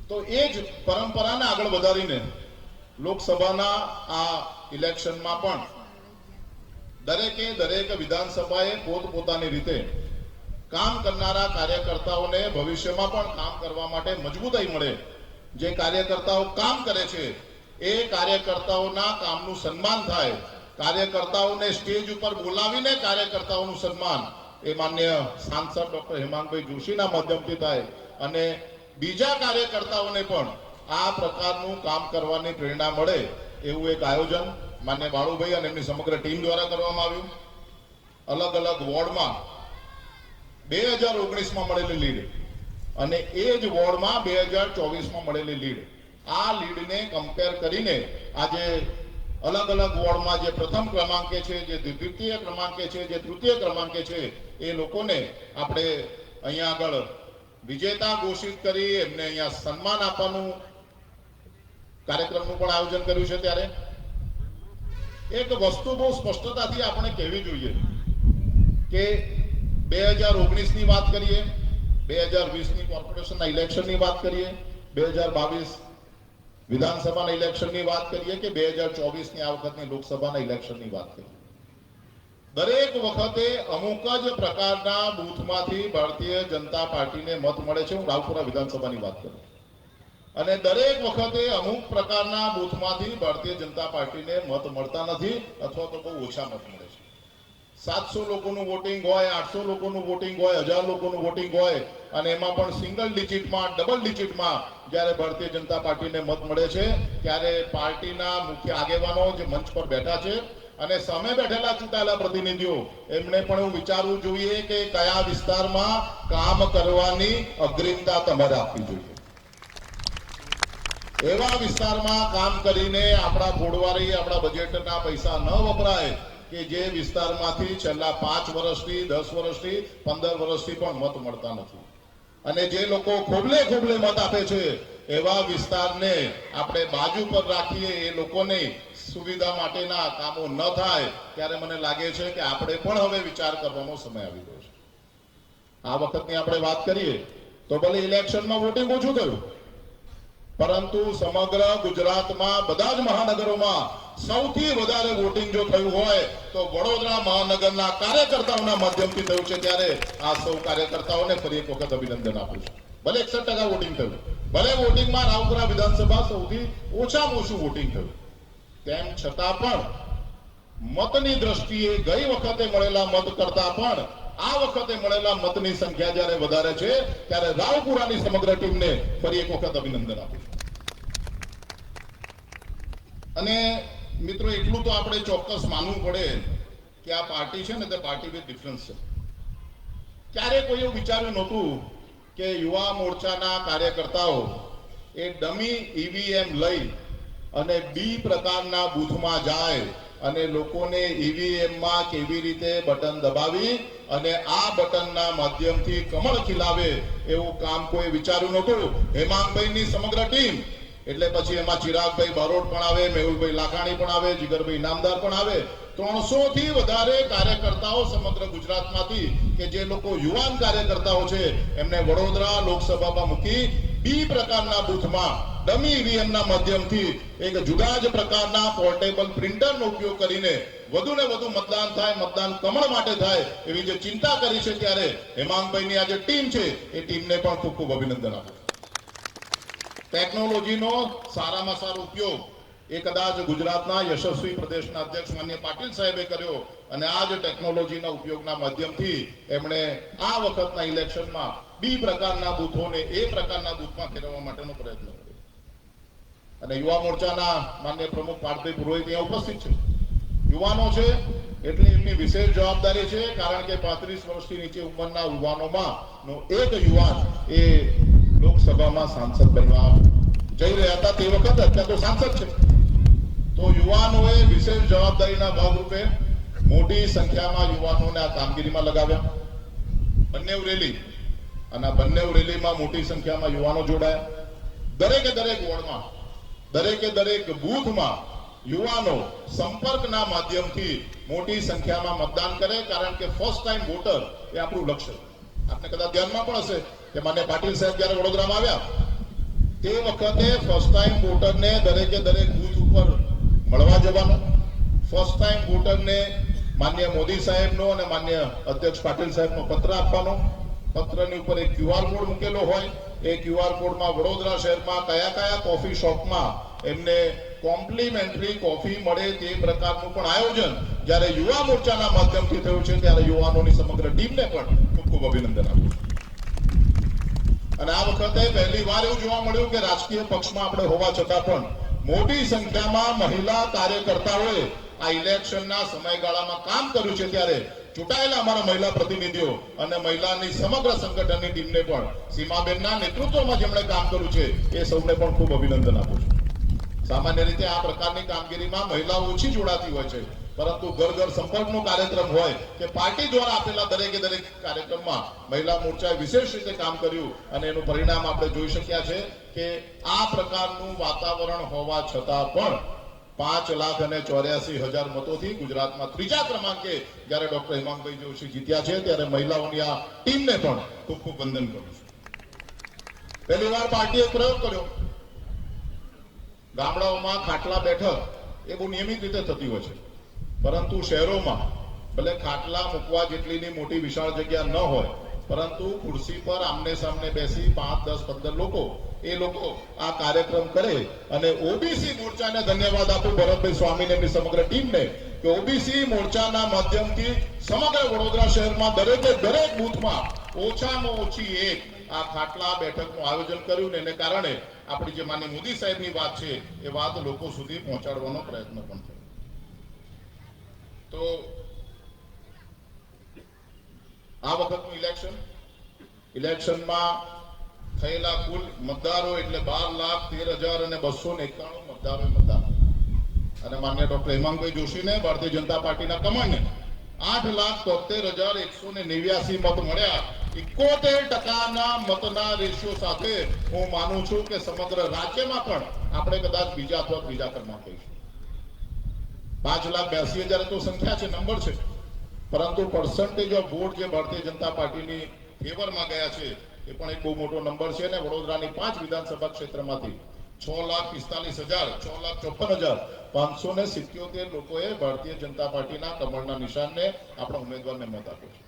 તો એ જ પરંપરાને આગળ વધારીને લોકસભાના આ ઇલેક્શનમાં પણ દરેક વિધાનસભાએ પોતપોતાની રીતે કામ કરનારા કાર્યકર્તાઓને ભવિષ્યમાં પણ કામ કરવા માટે મજબૂતાઈ મળે, જે કાર્યકર્તાઓ કામ કરે છે એ કાર્યકર્તાઓના કામનું સન્માન થાય, કાર્યકર્તાઓને સ્ટેજ ઉપર બોલાવીને કાર્યકર્તાઓનું સન્માન એ માન્ય સાંસદ ડોક્ટર હેમાંગભાઈ જોશીના માધ્યમથી થાય અને બીજા કાર્યકર્તાઓને પણ આ પ્રકારનું કામ કરવાની પ્રેરણા મળે એવું એક આયોજન માન્ય બાળુભાઈ અને એમની સમગ્ર ટીમ દ્વારા કરવામાં આવ્યું. અલગ અલગ વોર્ડમાં 2019માં મળેલી લીડ અને એ જ વોર્ડમાં 2024માં મળેલી લીડ, આ લીડને કમ્પેર કરીને આજે અલગ અલગ વોર્ડમાં જે પ્રથમ ક્રમાંકે છે, જે દ્વિતીય ક્રમાંકે છે, જે તૃતીય ક્રમાંકે છે, એ લોકોને આપણે અહીંયા આગળ વિજેતા ઘોષિત કરી એમને અહીંયા સન્માન આપવાનું કાર્યક્રમનું પણ આયોજન કર્યું છે. ત્યારે એક વસ્તુ બહુ સ્પષ્ટતાથી આપણે કહેવી જોઈએ કે 2019ની વાત કરીએ, 2020ની કોર્પોરેશનના ઇલેક્શનની વાત કરીએ, 2022 વિધાનસભાના ઇલેક્શનની વાત કરીએ કે 2024ની આ વખતની લોકસભાના ઇલેક્શનની વાત કરીએ, દરેક વખતે અમુક જ પ્રકારના બૂથમાંથી ભારતીય જનતા પાર્ટીને મત મળે છે. હું રાવપુરા વિધાનસભાની વાત કરું અને દરેક વખતે અમુક પ્રકારના બૂથમાંથી ભારતીય જનતા પાર્ટીને મત મળતા નથી અથવા તો બહુ ઓછા મત મળે છે. 700 લોકોનું વોટિંગ હોય, 800 લોકોનું વોટિંગ હોય, 1000 લોકોનું વોટિંગ હોય અને એમાં પણ સિંગલ ડિજિટમાં, ડબલ ડિજિટમાં જ્યારે ભારતીય જનતા પાર્ટીને મત મળે છે ત્યારે પાર્ટીના મુખ્ય આગેવાનો જે મંચ પર બેઠા છે અને સામે બેઠેલા ચૂંટાયેલા પ્રતિનિધિઓ એમણે પણ એવું વિચારવું જોઈએ કે કયા વિસ્તારમાં કામ કરવાની અગ્રિમતા તમારે આપવી જોઈએ. એવા વિસ્તારમાં કામ કરીને આપણા ફોડવારી, આપણા બજેટના પૈસા ન વપરાય કે જે વિસ્તારમાંથી છેલ્લા 5 વર્ષથી, 10 વર્ષથી, 15 વર્ષથી પણ મત મળતા નથી અને જે લોકો ખોબલે ખોબલે મત આપે છે એવા વિસ્તારને આપણે બાજુ પર રાખીએ, એ લોકોને સુવિધા માટેના કામો ન થાય ત્યારે મને લાગે છે કે આપણે પણ હવે વિચાર કરવાનો સમય આવી ગયો છે. આ વખતની આપણે વાત કરીએ તો ભલે ઇલેક્શનમાં વોટિંગ ઓછું થયું, પરંતુ સમગ્ર ગુજરાતમાં બધા જ મહાનગરોમાં સૌથી વધારે વોટિંગ જો થયું હોય તો વડોદરા મહાનગરના કાર્યકર્તાઓના માધ્યમથી થયું છે. ત્યારે આ સૌ કાર્યકર્તાઓને ફરી એક વખત અભિનંદન આપું છું. ભલે 61% વોટિંગ થયું, ભલે વોટિંગમાં રાવપુરા વિધાનસભા સૌથી ઓછામાં ઓછું વોટિંગ થયું, તેમ છતાં પણ મતની દ્રષ્ટિએ ગઈ વખતે મળેલા મત કરતા પણ આ વખતે મળેલા મતની સંખ્યા જ્યારે વધારે છે ત્યારે રાવપુરાની સમગ્ર ટીમને ફરી એક વખત અભિનંદન આપું છું. અને મિત્રો, એટલું તો આપણે ચોક્કસ માનવું પડે કે આ પાર્ટી છે ને તે પાર્ટી વિથ ડિફરન્સ છે. ક્યારે કોઈ એવું વિચાર્યું નહોતું કે યુવા મોરચાના કાર્યકર્તાઓ એ ડમી ઈવીએમ લઈ અને બી પ્રકારના બૂથમાં જાય અને લોકોને ઈવીએમમાં કેવી રીતે બટન દબાવી અને આ બટનના માધ્યમથી કમળ ખીલાવે એવું કામ કોઈ વિચાર્યું નહોતું. હેમાંગભાઈની સમગ્ર ટીમ એટલે પછી એમાં ચિરાગભાઈ બારોટ પણ આવે, મેહુલભાઈ લાખાણી પણ આવે, જીગરભાઈ ઇનામદાર પણ આવે, 300 થી વધારે કાર્યકર્તાઓ સમગ્ર ગુજરાતમાંથી કે જે લોકો યુવાન કાર્યકર્તાઓ છે એમને વડોદરા લોકસભામાં મૂકી બી પ્રકારના બૂથમાં ડમી ઈવીએમના માધ્યમથી એક જુદા જ પ્રકારના પોર્ટેબલ પ્રિન્ટરનો ઉપયોગ કરીને વધુ ને વધુ મતદાન થાય, મતદાન કમળ માટે થાય એવી જે ચિંતા કરી છે ત્યારે હેમાંગભાઈની આ જે ટીમ છે એ ટીમને પણ ખૂબ ખૂબ અભિનંદન આપું. ટેકનોલોજીનો સારામાં સારો ઉપયોગ એ કદાચ ગુજરાતના યશસ્વી પ્રદેશના અધ્યક્ષ માન્ય પાટીલ સાહેબે કર્યો અને આ જ ટેકનોલોજીના ઉપયોગના માધ્યમથી એમણે આ વખતના ઇલેક્શનમાં બી પ્રકારના બૂથોને એ પ્રકારના બૂથમાં ફેરવવા માટેનો પ્રયત્ન કર્યો. અને યુવા મોરચાના માન્ય પ્રમુખ પાર્થભાઈ પુરોહિત અહીંયા ઉપસ્થિત છે. યુવાનો છે એટલે એમની વિશેષ જવાબદારી છે, કારણ કે 35 વર્ષથી નીચે ઉંમરના યુવાનોમાં એક યુવાન એ લોકસભામાં સાંસદ બનવા જઈ રહ્યા હતા તે વખતે, અત્યારે તો સાંસદ છે. તો યુવાનોએ વિશેષ જવાબદારીના ભાગરૂપે મોટી સંખ્યામાં યુવાનોને આ કામગીરીમાં લગાવ્યા. બંને રેલી અને આ બંને રેલીમાં મોટી સંખ્યામાં યુવાનો જોડાયા. દરેક વોર્ડમાં, દરેક બૂથમાં યુવાનો સંપર્કના માધ્યમથી મોટી સંખ્યામાં મતદાન કરે, કારણ કે ફર્સ્ટ ટાઈમ વોટર એ આપણું લક્ષ્ય. આપને કદાચ ધ્યાનમાં પણ હશે કે માન્ય પાટીલ સાહેબ જ્યારે વડોદરામાં આવ્યા તે વખતે ફર્સ્ટ ટાઈમ વોટરને દરેકે દરેક બૂથ ઉપર મળવા જવાનું, ફર્સ્ટ ટાઈમ વોટરને માન્ય મોદી સાહેબનો અને માન્ય અધ્યક્ષ પાટીલ સાહેબનો પત્ર આપવાનો, પત્રની ઉપર એક QR કોડ મૂકેલો હોય, એ QR કોડમાં વડોદરા શહેરમાં કયા કયા કોફી શોપમાં એમને કોમ્પ્લિમેન્ટરી કોફી મળે તે પ્રકારનું પણ આયોજન જ્યારે યુવા મોરચાના માધ્યમથી થયું છે ત્યારે યુવાનોની સમગ્ર ટીમને પણ ખૂબ ખૂબ અભિનંદન આપું છું. અને આ વખતે પહેલી વાર એવું જોવા મળ્યું કે રાજકીય પક્ષમાં આપણે હોવા છતાં પણ મોટી સંખ્યામાં મહિલા કાર્યકર્તાઓએ આ ઇલેક્શનના સમયગાળામાં કામ કર્યું છે. ત્યારે ચૂંટાયેલા અમારા મહિલા પ્રતિનિધિઓ અને મહિલાની સમગ્ર સંગઠનની ટીમને પણ સીમાબેનના નેતૃત્વમાં જેમણે કામ કર્યું છે એ સૌને પણ ખૂબ અભિનંદન આપું છું. સામાન્ય રીતે આ પ્રકારની કામગીરીમાં મહિલાઓ ઓછી જોડાતી હોય છે, પરંતુ ઘર ઘર સંપર્કનો કાર્યક્રમ હોય કે પાર્ટી દ્વારા આપેલા દરેકે દરેક કાર્યક્રમમાં મહિલા મોરચાએ વિશેષ રીતે કામ કર્યું અને એનું પરિણામ આપણે જોઈ શક્યા છે કે આ પ્રકારનું વાતાવરણ હોવા છતાં પણ 5,84,000 મતોથી ગુજરાતમાં ત્રીજા ક્રમાંકે જ્યારે ડોક્ટર હેમાંગભાઈ જોશી જીત્યા છે ત્યારે મહિલાઓની આ ટીમને પણ ખૂબ ખૂબ વંદન કરું છું. પહેલી વાર પાર્ટીએ પ્રયોગ કર્યો. ગામડાઓમાં ખાટલા બેઠક એ બહુ નિયમિત રીતે થતી હોય છે, પરંતુ શહેરોમાં ભલે ખાટલા મૂકવા જેટલીની મોટી વિશાળ જગ્યા ન હોય, પરંતુ ખુરશી પર આમને સામને બેસી 5, 10, 15 લોકો એ લોકો આ કાર્યક્રમ કરે. અને ઓબીસી મોરચાને ધન્યવાદ આપું ભરતભાઈ સ્વામીને એમની સમગ્ર ટીમને કે ઓબીસી મોરચાના માધ્યમથી સમગ્ર વડોદરા શહેરમાં દરેકે દરેક બૂથમાં ઓછામાં ઓછી એક આ ખાટલા બેઠકનું આયોજન કર્યું ને એને કારણે આપણી જે માનનીય મોદી સાહેબની વાત છે એ વાત લોકો સુધી પહોંચાડવાનો પ્રયત્ન પણ થયો. તો આ વખતનું ઇલેક્શનમાં થયેલા કુલ મતદારો એટલે 12,13,291 મતદારોએ મતદાન. અને માન્ય ડોક્ટર હેમાંગભાઈ જોશીને ભારતીય જનતા પાર્ટીના કમાન્ડને 8,73,189 મત મળ્યા. 71% મતના રેશિયો સાથે હું માનું છું કે સમગ્ર રાજ્યમાં પણ આપણે કદાચ બીજા અથવા ત્રીજા ક્રમાંકે કહીશું. 5,82,000 તો સંખ્યા છે, નંબર છે, પરંતુ પર્સન્ટેજ ઓફ વોટ જે ભારતીય જનતા પાર્ટીની ફેવરમાં ગયા છે એ પણ એક બહુ મોટો નંબર છે. અને વડોદરાની 5 વિધાનસભા ક્ષેત્રમાંથી 6,45,000 લોકોએ ભારતીય જનતા પાર્ટીના કમળના નિશાનને આપણા ઉમેદવારને મત આપ્યો છે.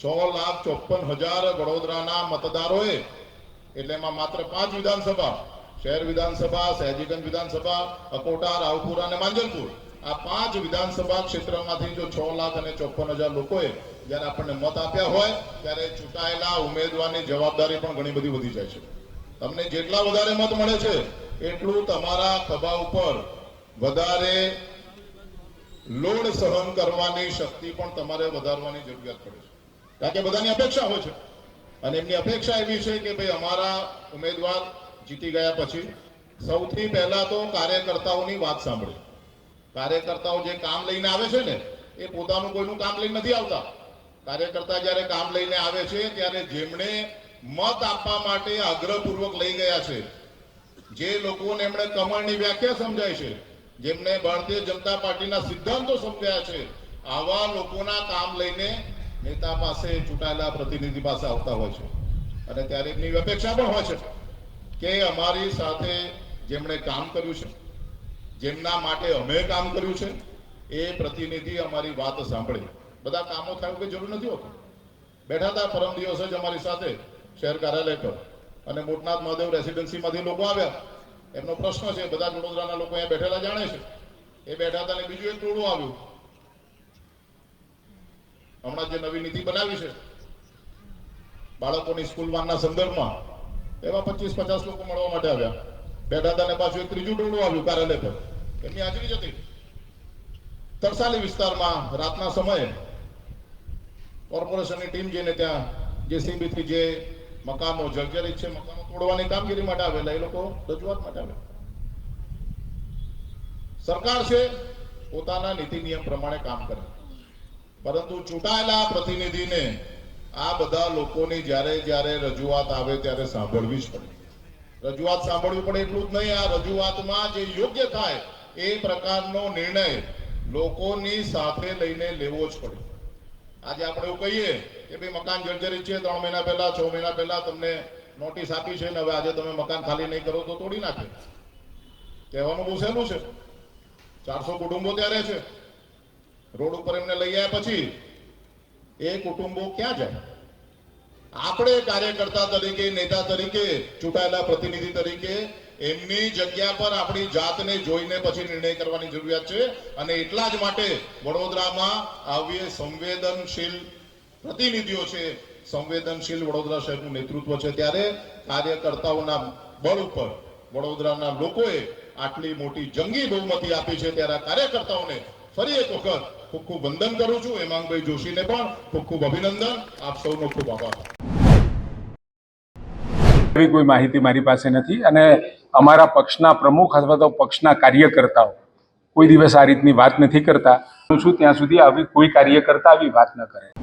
6,54,000 વડોદરાના મતદારોએ, એટલે એમાં માત્ર 5 વિધાનસભા, શહેર વિધાનસભા, સયાજીગંજ વિધાનસભા, અકોટા, રાવપુરા અને માંજલપુર, આ 5 વિધાનસભા ક્ષેત્રમાંથી જો 6,54,000 લોકોએ જ્યારે આપણને મત આપ્યા હોય ત્યારે ચૂંટાયેલા ઉમેદવારની જવાબદારી પણ ઘણી બધી વધી જાય છે. તમને જેટલા વધારે મત મળે છે એટલું તમારા ખભા ઉપર વધારે લોડ સહન કરવાની શક્તિ પણ તમારે વધારવાની જરૂરિયાત પડે છે. કારણ કે બધાની અપેક્ષા હોય છે અને એમની અપેક્ષા એવી છે કે ભાઈ અમારા ઉમેદવાર જીતી ગયા પછી સૌથી પહેલા તો કાર્યકર્તાઓની વાત સાંભળે. કાર્યકર્તાઓ જે કામ લઈને આવે છે ને એ પોતાનું કોઈનું કામ લઈને નથી આવતા. કાર્યકર્તા જ્યારે કામ લઈને આવે છે ત્યારે જેમણે મત આપવા માટે આગ્રહપૂર્વક લઈ ગયા છે, જે લોકોને એમણે કમળની વ્યાખ્યા સમજાય છે, જેમને ભારતીય જનતા પાર્ટીના સિદ્ધાંતો સમજાયા છે, આવા લોકોના કામ લઈને નેતા પાસે, ચૂંટાયેલા પ્રતિનિધિ પાસે આવતા હોય છે. અને ત્યારે એમની અપેક્ષા પણ હોય છે કે અમારી સાથે જેમણે કામ કર્યું છે, જેમના માટે અમે કામ કર્યું છે, એ પ્રતિનિધિ અમારી વાત સાંભળે. બધા કામો થાય કે જરૂર નથી હોતું. બેઠા હતા પરમ દિવસ જ અમારી સાથે શહેર કાર્યાલય પર અને મોટનાથ મહાદેવ રેસિડેન્સીમાંથી લોકો આવ્યા. એમનો પ્રશ્ન છે, બધા વડોદરાના લોકો અહીંયા બેઠેલા જાણે છે. એ બેઠા હતા અને બીજું એક ટોળું આવ્યું. હમણાં જે નવી નીતિ બનાવી છે બાળકોની સ્કૂલ વાનના સંદર્ભમાં, એવા 25-50 લોકો મળવા માટે આવ્યા. બેઠા હતા અને પાછું એક ત્રીજું ટોળું આવ્યું કાર્યાલય પર. એમની હાજરી જ હતી. તરસાલી વિસ્તારમાં રાતના સમયે કોર્પોરેશનની ટીમ જઈને ત્યાં જેસીબીથી જે મકાનો જર્જરિત છે મકાનો તોડવાની કામગીરી માટે આવેલા એ લોકો રજૂઆત માટે આવેલા. સરકાર છે પોતાના નીતિ નિયમ પ્રમાણે કામ કરે, પરંતુ ચૂંટાયેલા પ્રતિનિધિને આ બધા લોકોની જ્યારે રજૂઆત આવે ત્યારે સાંભળવી જ પડે. રજૂઆત સાંભળવી પડે એટલું જ નહીં, આ રજૂઆતમાં જે યોગ્ય થાય એ પ્રકારનો નિર્ણય લોકોની સાથે લઈને લેવો જ પડે. આજે આપણે એવું કહીએ કે ભાઈ મકાન જર્જરિત છે, 3 મહિના પહેલા 6 મહિના પહેલા તમને નોટિસ આપી છે ને હવે આજે તમે મકાન ખાલી નહીં કરો તો તોડી નાખે. કહેવાનું બહુ સહેલું છે. 400 કુટુંબો ત્યારે છે. રોડ ઉપર એમને લઈ આવ્યા પછી એ કુટુંબો ક્યાં જાય? આપણે કાર્યકર્તા તરીકે, નેતા તરીકે, ચૂંટાયેલા પ્રતિનિધિ તરીકે એમની જગ્યા પર આપણી જાતને જોઈને પછી નિર્ણય કરવાની જરૂરિયાત છે. અને એટલા જ માટે વડોદરામાં આવી સંવેદનશીલ પ્રતિનિધિઓ છે, સંવેદનશીલ વડોદરા શહેરનું નેતૃત્વ છે, ત્યારે કાર્યકર્તાઓના બળ ઉપર વડોદરાના લોકોએ આટલી મોટી જંગી બહુમતી આપી છે. ત્યારે આ કાર્યકર્તાઓને ફરી એક વખત ખૂબ ખૂબ વંદન કરું છું. હેમાંગભાઈ જોશીને પણ ખૂબ ખૂબ અભિનંદન. આપ સૌનો ખૂબ આભાર. એવી કોઈ માહિતી મારી પાસે નથી અને અમારા પક્ષના પ્રમુખ અથવા તો પક્ષના કાર્યકર્તાઓ કોઈ દિવસ આ રીતની વાત નથી કરતા. હું છું ત્યાં સુધી આવી કોઈ કાર્યકર્તા આવી વાત ન કરે.